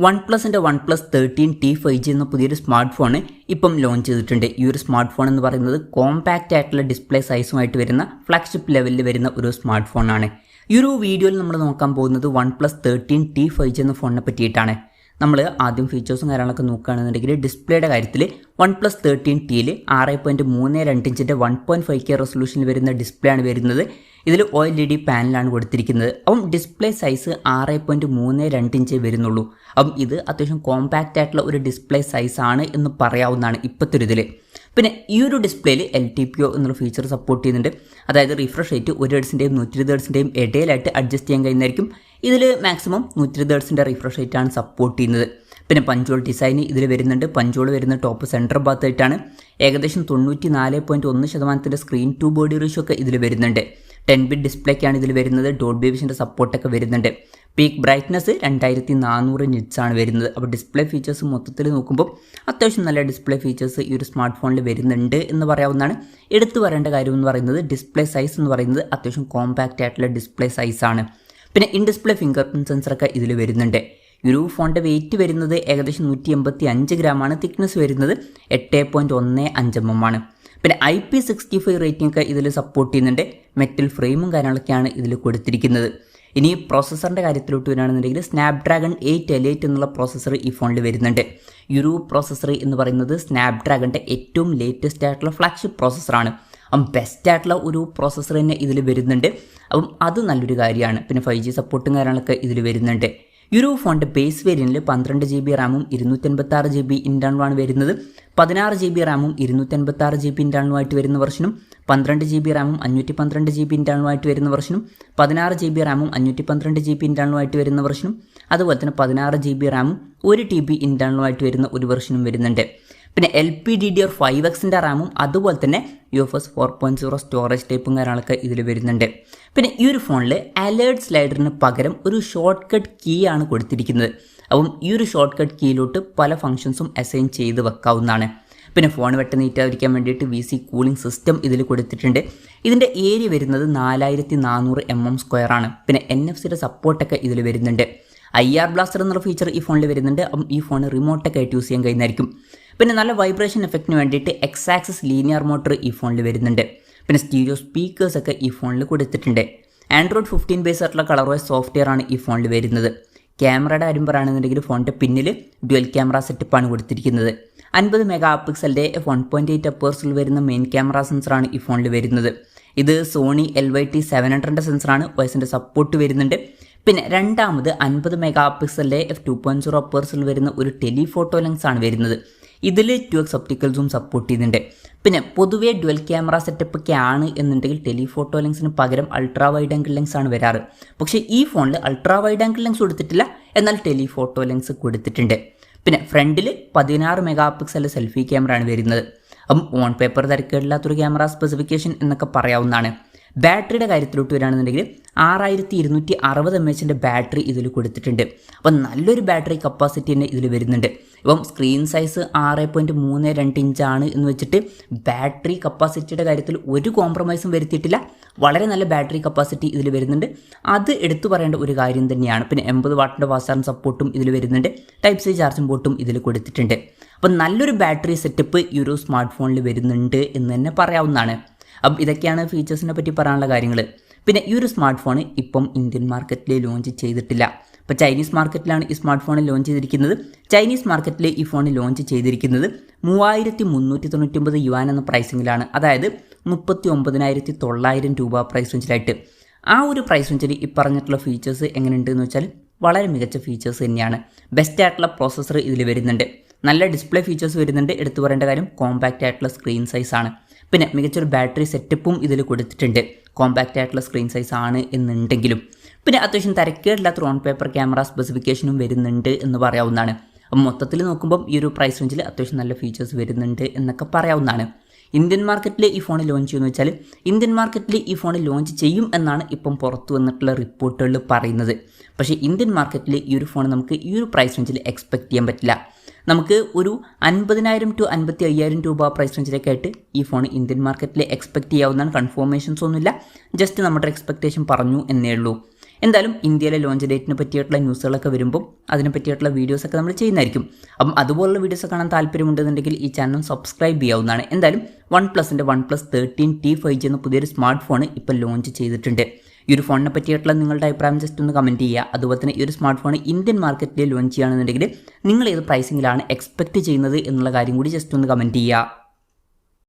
OnePlusന്റെ OnePlus 13T 5G എന്ന പുതിയൊരു smart phone ഇപ്പം ലോഞ്ച് ചെയ്തിട്ടുണ്ട്. ഈ ഒരു സ്മാർട്ട് ഫോൺ എന്ന് പറയുന്നത് കോമ്പാക്റ്റ് ആയിട്ടുള്ള ഡിസ്പ്ലേ സൈസുമായിട്ട് വരുന്ന ഫ്ലാഗ്ഷിപ്പ് ലെവലിൽ വരുന്ന ഒരു സ്മാർട്ട് ഫോണാണ്. ഈ ഒരു വീഡിയോയിൽ നമ്മൾ നോക്കാൻ പോകുന്നത് OnePlus 13T 5G എന്ന ഫോണിനെ പറ്റിയിട്ടാണ്. നമ്മൾ ആദ്യം ഫീച്ചേഴ്സും കാര്യങ്ങളൊക്കെ നോക്കുകയാണെന്നുണ്ടെങ്കിൽ ഡിസ്പ്ലേയുടെ കാര്യത്തിൽ OnePlus 13Tയിൽ 6.32 ഇഞ്ചിൻ്റെ 1.5K റെസൊല്യൂഷനിൽ വരുന്ന ഡിസ്പ്ലേ ആണ് വരുന്നത്. ഇതിൽ OLED പാനലാണ് കൊടുത്തിരിക്കുന്നത്. അപ്പം ഡിസ്പ്ലേ സൈസ് 6.32 ഇഞ്ചേ വരുന്നുള്ളൂ. അപ്പം ഇത് അത്യാവശ്യം കോമ്പാക്റ്റ് ആയിട്ടുള്ള ഒരു ഡിസ്പ്ലേ സൈസാണ് എന്ന് പറയാവുന്നതാണ് ഇപ്പോഴത്തെ ഒരു ഇതിൽ. പിന്നെ ഈ ഒരു ഡിസ്പ്ലേയിൽ LTPO എന്നുള്ള ഫീച്ചർ സപ്പോർട്ട് ചെയ്യുന്നുണ്ട്. അതായത് റിഫ്രഷ് റേറ്റ് 1 ഹെർട്സിൻ്റെയും 120 ഹെർട്സിൻ്റെയും ഇടയിലായിട്ട് അഡ്ജസ്റ്റ് ചെയ്യാൻ കഴിയുന്നതായിരിക്കും. ഇതിൽ മാക്സിമം 120 ഹെർട്സിൻ്റെ റിഫ്രഷ് റേറ്റാണ് സപ്പോർട്ട് ചെയ്യുന്നത്. പിന്നെ പഞ്ചോൾ ഡിസൈൻ ഇതിൽ വരുന്നുണ്ട്. പഞ്ചോൾ വരുന്ന ടോപ്പ് സെൻറ്റർ ഭാഗത്തായിട്ടാണ്. ഏകദേശം 94.1% സ്ക്രീൻ ടു ബോഡി റേഷ്യോ ഒക്കെ ഇതിൽ വരുന്നുണ്ട്. 10-bit ഡിസ്പ്ലേക്കാണ് ഇതിൽ വരുന്നത്. ഡോൾബി വിഷൻ്റെ സപ്പോർട്ടൊക്കെ വരുന്നുണ്ട്. പീക്ക് ബ്രൈറ്റ്നസ് 2400 നിറ്റ്സ് ആണ് വരുന്നത്. അപ്പോൾ ഡിസ്പ്ലേ ഫീച്ചേഴ്സ് മൊത്തത്തിൽ നോക്കുമ്പോൾ അത്യാവശ്യം നല്ല ഡിസ്പ്ലേ ഫീച്ചേഴ്സ് ഈ ഒരു സ്മാർട്ട് ഫോണിൽ വരുന്നുണ്ട് എന്ന് പറയാവുന്നതാണ്. എടുത്തു പറയേണ്ട കാര്യം എന്ന് പറയുന്നത് ഡിസ്പ്ലേ സൈസ് എന്ന് പറയുന്നത് അത്യാവശ്യം കോമ്പാക്റ്റ് ആയിട്ടുള്ള ഡിസ്പ്ലേ സൈസാണ്. പിന്നെ ഇൻ ഡിസ്പ്ലേ ഫിംഗർ പ്രിൻറ്റ് സെൻസറൊക്കെ ഇതിൽ വരുന്നുണ്ട്. ഈ ഒരു ഫോണിൻ്റെ വെയിറ്റ് വരുന്നത് ഏകദേശം 185 ഗ്രാമാണ്. തിക്നെസ് വരുന്നത് 8.15 mm ആണ്. പിന്നെ IP65 റേറ്റിംഗ് ഒക്കെ ഇതിൽ സപ്പോർട്ട് ചെയ്യുന്നുണ്ട്. മെറ്റൽ ഫ്രെയിമും കാര്യങ്ങളൊക്കെയാണ് ഇതിൽ കൊടുത്തിരിക്കുന്നത്. ഇനി പ്രോസസ്സറിൻ്റെ കാര്യത്തിലോട്ട് വരികയാണെന്നുണ്ടെങ്കിൽ സ്നാപ്ഡ്രാഗൺ 8L8 എന്നുള്ള പ്രോസസ്സർ ഈ ഫോണിൽ വരുന്നുണ്ട്. ഈ ഒരു പ്രോസസ്സർ എന്ന് പറയുന്നത് സ്നാപ്ഡ്രാഗണിൻ്റെ ഏറ്റവും ലേറ്റസ്റ്റ് ആയിട്ടുള്ള ഫ്ലാഗ്ഷിപ്പ് പ്രോസസ്സറാണ്. അപ്പം ബെസ്റ്റ് ആയിട്ടുള്ള ഒരു പ്രോസസ്സർ തന്നെ ഇതിൽ വരുന്നുണ്ട്. അപ്പം അത് നല്ലൊരു കാര്യമാണ്. പിന്നെ 5G സപ്പോർട്ടും കാര്യങ്ങളൊക്കെ ഇതിൽ വരുന്നുണ്ട്. ഈ ഒരു ഫോണിൻ്റെ ബേസ് വേരിയൻറ്റിൽ 12 GB റാമും 256 GB ഇൻറ്റേർണലുമാണ് വരുന്നത്. 16 GB റാമും 256 GB ഇൻറ്റേർണലുമായിട്ട് വരുന്ന വെർഷനും 12 GB റാമും 512 GB ഇൻറ്റേർണലുമായിട്ട് വരുന്ന വെർഷനും 16 GB റാമും 512 GB ഇൻറ്റേർണലുമായിട്ട് വരുന്ന വെർഷനും അതുപോലെ തന്നെ 16 GB റാമും 1 TB ഇൻറ്റേർണലുമായിട്ട് വരുന്ന ഒരു വെർഷനും വരുന്നുണ്ട്. പിന്നെ LPDDR5Xൻ്റെ റാമും അതുപോലെ തന്നെ UFS 4.0 സ്റ്റോറേജ് ടൈപ്പും കാര്യങ്ങളൊക്കെ ഇതിൽ വരുന്നുണ്ട്. പിന്നെ ഈ ഒരു ഫോണിൽ അലേർട്ട് സ്ലൈഡറിന് പകരം ഒരു ഷോർട്ട് കട്ട് കീ ആണ് കൊടുത്തിരിക്കുന്നത്. അപ്പം ഈ ഒരു ഷോർട്ട് കട്ട് കീയിലോട്ട് പല ഫംഗ്ഷൻസും അസൈൻ ചെയ്ത് വെക്കാവുന്നതാണ്. പിന്നെ ഫോൺ വെട്ടം നീറ്റാതിരിക്കാൻ വേണ്ടിയിട്ട് VC കൂളിംഗ് സിസ്റ്റം ഇതിൽ കൊടുത്തിട്ടുണ്ട്. ഇതിൻ്റെ ഏരിയ വരുന്നത് 4400 mm² ആണ്. പിന്നെ NFC-യുടെ സപ്പോർട്ടൊക്കെ ഇതിൽ വരുന്നുണ്ട്. IR ബ്ലാസ്റ്റർ എന്നുള്ള ഫീച്ചർ ഈ ഫോണിൽ വരുന്നുണ്ട്. അപ്പം ഈ ഫോൺ റിമോട്ടൊക്കെ ആയിട്ട് യൂസ് ചെയ്യാൻ കഴിയുന്നതായിരിക്കും. പിന്നെ നല്ല വൈബ്രേഷൻ എഫക്റ്റിന് വേണ്ടിയിട്ട് X-ആക്സിസ് ലീനിയർ മോട്ടർ ഈ ഫോണിൽ വരുന്നുണ്ട്. പിന്നെ സ്റ്റീരിയോ സ്പീക്കേഴ്സൊക്കെ ഈ ഫോണിൽ കൊടുത്തിട്ടുണ്ട്. Android 15 ബേസ് ആയിട്ടുള്ള കളർവൈസ് സോഫ്റ്റ്വെയർ ആണ് ഈ ഫോണിൽ വരുന്നത്. ക്യാമറയുടെ കാര്യം പറയുകയാണെന്നുണ്ടെങ്കിൽ ഫോണിൻ്റെ പിന്നിൽ ഡ്യുവൽ ക്യാമറ സെറ്റപ്പാണ് കൊടുത്തിരിക്കുന്നത്. 50 മെഗാപിക്സലിൻ്റെ f1.8 അപ്പേഴ്സിൽ വരുന്ന മെയിൻ ക്യാമറ സെൻസറാണ് ഈ ഫോണിൽ വരുന്നത്. ഇത് സോണി LYT700 സെൻസറാണ്. വോയിസിൻ്റെ സപ്പോർട്ട് വരുന്നുണ്ട്. പിന്നെ രണ്ടാമത് 50 മെഗാപിക്സലിൻ്റെ f2.0 അപ്പേഴ്സിൽ വരുന്ന ഒരു ടെലിഫോട്ടോ ലെൻസ് ആണ് വരുന്നത്. ഇതിൽ 2x ഒപ്റ്റിക്കൽ സൂം സപ്പോർട്ട് ചെയ്യുന്നുണ്ട്. പിന്നെ പൊതുവേ ഡ്യുവൽ ക്യാമറ സെറ്റപ്പ് ഒക്കെ ആണ് എന്നുണ്ടെങ്കിൽ ടെലിഫോട്ടോ ലെൻസിന് പകരം അൾട്രാ വൈഡ് ആംഗിൾ ലെൻസ് ആണ് വരാറ്. പക്ഷേ ഈ ഫോണിൽ അൾട്രാ വൈഡ് ആംഗിൾ ലെൻസ് കൊടുത്തിട്ടില്ല, എന്നാൽ ടെലിഫോട്ടോ ലെൻസ് കൊടുത്തിട്ടുണ്ട്. പിന്നെ ഫ്രണ്ടിൽ 16 മെഗാപിക്സലിൻ്റെ സെൽഫി ക്യാമറ ആണ് വരുന്നത്. അപ്പം ഓൺ പേപ്പർ തിരക്കേടില്ലാത്തൊരു ക്യാമറ സ്പെസിഫിക്കേഷൻ എന്നൊക്കെ പറയാവുന്നതാണ്. ബാറ്ററിയുടെ കാര്യത്തിലോട്ട് വരികയാണെന്നുണ്ടെങ്കിൽ 6260 mAh ബാറ്ററി ഇതിൽ കൊടുത്തിട്ടുണ്ട്. അപ്പം നല്ലൊരു ബാറ്ററി കപ്പാസിറ്റി തന്നെ ഇതിൽ വരുന്നുണ്ട്. ഇപ്പം സ്ക്രീൻ സൈസ് 6.32 ഇഞ്ചാണ് എന്ന് വെച്ചിട്ട് ബാറ്ററി കപ്പാസിറ്റിയുടെ കാര്യത്തിൽ ഒരു കോംപ്രമൈസും വരുത്തിയിട്ടില്ല. വളരെ നല്ല ബാറ്ററി കപ്പാസിറ്റി ഇതിൽ വരുന്നുണ്ട്. അത് എടുത്തു പറയേണ്ട ഒരു കാര്യം തന്നെയാണ്. പിന്നെ 80 വാട്ടിൻ്റെ ഫാസ്റ്റ് ചാർജിംഗ് സപ്പോർട്ടും ഇതിൽ വരുന്നുണ്ട്. Type C ചാർജിംഗ് പോർട്ടും ഇതിൽ കൊടുത്തിട്ടുണ്ട്. അപ്പം നല്ലൊരു ബാറ്ററി സെറ്റപ്പ് ഈ ഒരു സ്മാർട്ട് ഫോണിൽ വരുന്നുണ്ട് എന്ന് തന്നെ പറയാവുന്നതാണ്. അപ്പം ഇതൊക്കെയാണ് ഫീച്ചേഴ്സിനെ പറ്റി പറയാനുള്ള കാര്യങ്ങൾ. പിന്നെ ഈ ഒരു സ്മാർട്ട് ഫോൺ ഇപ്പം ഇന്ത്യൻ മാർക്കറ്റിൽ ലോഞ്ച് ചെയ്തിട്ടില്ല. ഇപ്പോൾ ചൈനീസ് മാർക്കറ്റിലാണ് ഈ സ്മാർട്ട് ഫോൺ ലോഞ്ച് ചെയ്തിരിക്കുന്നത്. ചൈനീസ് മാർക്കറ്റിൽ ഈ ഫോൺ ലോഞ്ച് ചെയ്തിരിക്കുന്നത് 3399 യുവാൻ എന്ന പ്രൈസിങ്ങിലാണ്. അതായത് 39,900 രൂപ പ്രൈസ് റേഞ്ചിലായിട്ട്. ആ ഒരു പ്രൈസ് റേഞ്ചിൽ ഈ പറഞ്ഞിട്ടുള്ള ഫീച്ചേഴ്സ് എങ്ങനെയുണ്ടെന്ന് വെച്ചാൽ വളരെ മികച്ച ഫീച്ചേഴ്സ് തന്നെയാണ്. ബെസ്റ്റ് ആയിട്ടുള്ള പ്രോസസ്സർ ഇതിൽ വരുന്നുണ്ട്. നല്ല ഡിസ്പ്ലേ ഫീച്ചേഴ്സ് വരുന്നുണ്ട്. എടുത്തു പറയേണ്ട കാര്യം കോമ്പാക്റ്റ് ആയിട്ടുള്ള സ്ക്രീൻ സൈസാണ്. പിന്നെ മികച്ചൊരു ബാറ്ററി സെറ്റപ്പും ഇതിൽ കൊടുത്തിട്ടുണ്ട്. കോമ്പാക്റ്റ് ആയിട്ടുള്ള സ്ക്രീൻ സൈസ് ആണ് എന്നുണ്ടെങ്കിലും പിന്നെ അത്യാവശ്യം തിരക്കേടില്ലാത്ത ഓൺ പേപ്പർ ക്യാമറ സ്പെസിഫിക്കേഷനും വരുന്നുണ്ട് എന്ന് പറയാവുന്നതാണ്. അപ്പം മൊത്തത്തിൽ നോക്കുമ്പം ഈ ഒരു പ്രൈസ് റേഞ്ചിൽ അത്യാവശ്യം നല്ല ഫീച്ചേഴ്സ് വരുന്നുണ്ട് എന്നൊക്കെ പറയാവുന്നതാണ്. ഇന്ത്യൻ മാർക്കറ്റിൽ ഈ ഫോൺ ലോഞ്ച് ചെയ്യുമെന്ന് വെച്ചാൽ ഇന്ത്യൻ മാർക്കറ്റിൽ ഈ ഫോൺ ലോഞ്ച് ചെയ്യും എന്നാണ് ഇപ്പം പുറത്തു വന്നിട്ടുള്ള റിപ്പോർട്ടുകളിൽ പറയുന്നത്. പക്ഷേ ഇന്ത്യൻ മാർക്കറ്റിൽ ഈ ഒരു ഫോൺ നമുക്ക് ഈ ഒരു പ്രൈസ് റേഞ്ചിൽ എക്സ്പെക്റ്റ് ചെയ്യാൻ പറ്റില്ല. നമുക്ക് ഒരു 50,000 to 55,000 രൂപ പ്രൈസ് റേഞ്ചിലേക്കായിട്ട് ഈ ഫോൺ ഇന്ത്യൻ മാർക്കറ്റിൽ എക്സ്പെക്റ്റ് ചെയ്യാവുന്നതാണ്. കൺഫർമേഷൻസ് ഒന്നുമില്ല, ജസ്റ്റ് നമ്മുടെ എക്സ്പെക്റ്റേഷൻ പറഞ്ഞു എന്നേ ഉള്ളൂ. എന്തായാലും ഇന്ത്യയിലെ ലോഞ്ച് ഡേറ്റിനെ പറ്റിയിട്ടുള്ള ന്യൂസുകളൊക്കെ വരുമ്പോൾ അതിനെ പറ്റിയിട്ടുള്ള വീഡിയോസൊക്കെ നമ്മൾ ചെയ്യുന്നതായിരിക്കും. അപ്പം അതുപോലുള്ള വീഡിയോസ് കാണാൻ താല്പര്യമുണ്ടെന്നുണ്ടെങ്കിൽ ഈ ചാനൽ സബ്സ്ക്രൈബ് ചെയ്യാവുന്നതാണ്. എന്തായാലും OnePlusൻ്റെ OnePlus 13T 5G എന്ന പുതിയൊരു സ്മാർട്ട് ഫോൺ ഇപ്പോൾ ലോഞ്ച് ചെയ്തിട്ടുണ്ട്. ഈ ഒരു ഫോണിനെ പറ്റിയിട്ടുള്ള നിങ്ങളുടെ അഭിപ്രായം ജസ്റ്റ് ഒന്ന് കമൻറ്റ് ചെയ്യുക. അതുപോലെ തന്നെ ഈ ഒരു സ്മാർട്ട് ഫോൺ ഇന്ത്യൻ മാർക്കറ്റിൽ ലോഞ്ച് ചെയ്യുകയാണെന്നുണ്ടെങ്കിൽ നിങ്ങൾ ഏത് പ്രൈസിങ്ങിലാണ് എക്സ്പെക്റ്റ് ചെയ്യുന്നത് എന്നുള്ള കാര്യം കൂടി ജസ്റ്റ് ഒന്ന് കമൻറ്റ് ചെയ്യുക.